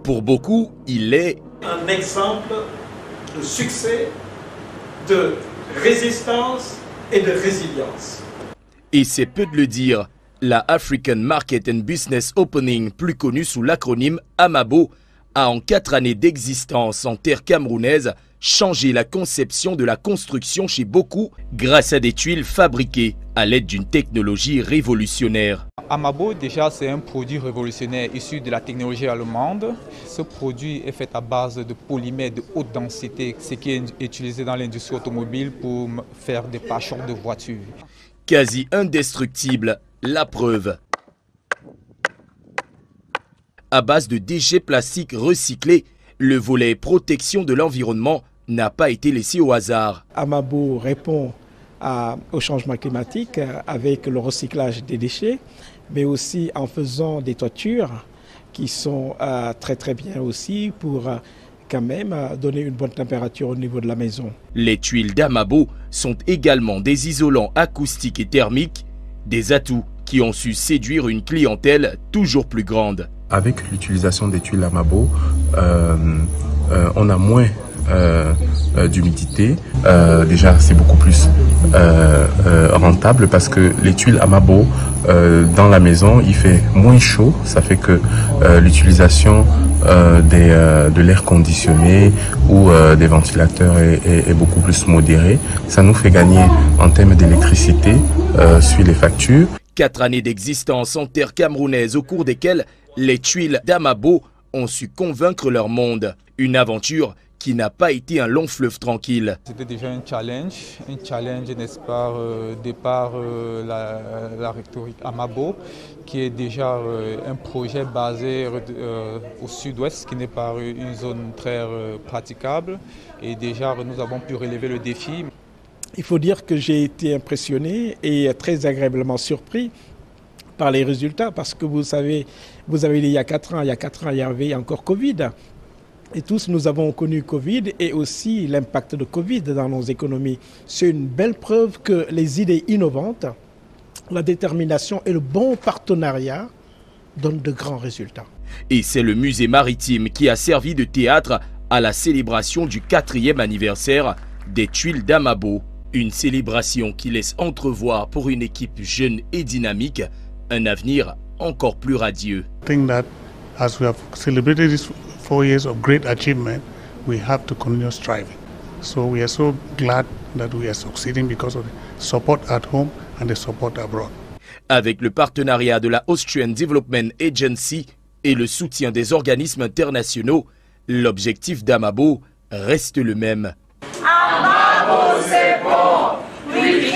Pour beaucoup, il est un exemple de succès, de résistance et de résilience. Et c'est peu de le dire, la African Market and Business Opening, plus connue sous l'acronyme AMABO, a en 4 années d'existence en terre camerounaise changé la conception de la construction chez beaucoup grâce à des tuiles fabriquées à l'aide d'une technologie révolutionnaire. AMABO, déjà, c'est un produit révolutionnaire issu de la technologie allemande. Ce produit est fait à base de polymères de haute densité, ce qui est utilisé dans l'industrie automobile pour faire des pare-chocs de voitures. Quasi indestructible, la preuve. À base de déchets plastiques recyclés, le volet protection de l'environnement n'a pas été laissé au hasard. AMABO répond au changement climatique avec le recyclage des déchets, mais aussi en faisant des toitures qui sont très bien aussi pour quand même donner une bonne température au niveau de la maison. Les tuiles d'AMABO sont également des isolants acoustiques et thermiques, des atouts qui ont su séduire une clientèle toujours plus grande. Avec l'utilisation des tuiles AMABO, on a moins d'humidité. Déjà, c'est beaucoup plus rentable parce que les tuiles AMABO dans la maison, il fait moins chaud. Ça fait que l'utilisation de l'air conditionné ou des ventilateurs est beaucoup plus modérée. Ça nous fait gagner en termes d'électricité sur les factures. 4 années d'existence en terre camerounaise au cours desquelles les tuiles d'AMABO ont su convaincre leur monde. Une aventure qui n'a pas été un long fleuve tranquille. C'était déjà un challenge, n'est-ce pas, départ la rhétorique AMABO, qui est déjà un projet basé au sud-ouest, qui n'est pas une zone très praticable. Et déjà, nous avons pu relever le défi. Il faut dire que j'ai été impressionné et très agréablement surpris par les résultats, parce que vous avez dit il y a 4 ans, il y avait encore Covid. Et tous nous avons connu Covid et aussi l'impact de Covid dans nos économies. C'est une belle preuve que les idées innovantes, la détermination et le bon partenariat donnent de grands résultats. Et c'est le musée maritime qui a servi de théâtre à la célébration du 4e anniversaire des tuiles d'AMABO. Une célébration qui laisse entrevoir pour une équipe jeune et dynamique un avenir encore plus radieux. I think that as we have celebrated these 4 years of great achievement, we have to continue striving. So we are so glad that we are succeeding because of the support at home and the support abroad. Avec le partenariat de la Austrian Development Agency et le soutien des organismes internationaux, l'objectif d'AMABO reste le même. AMABO, c'est bon! Oui,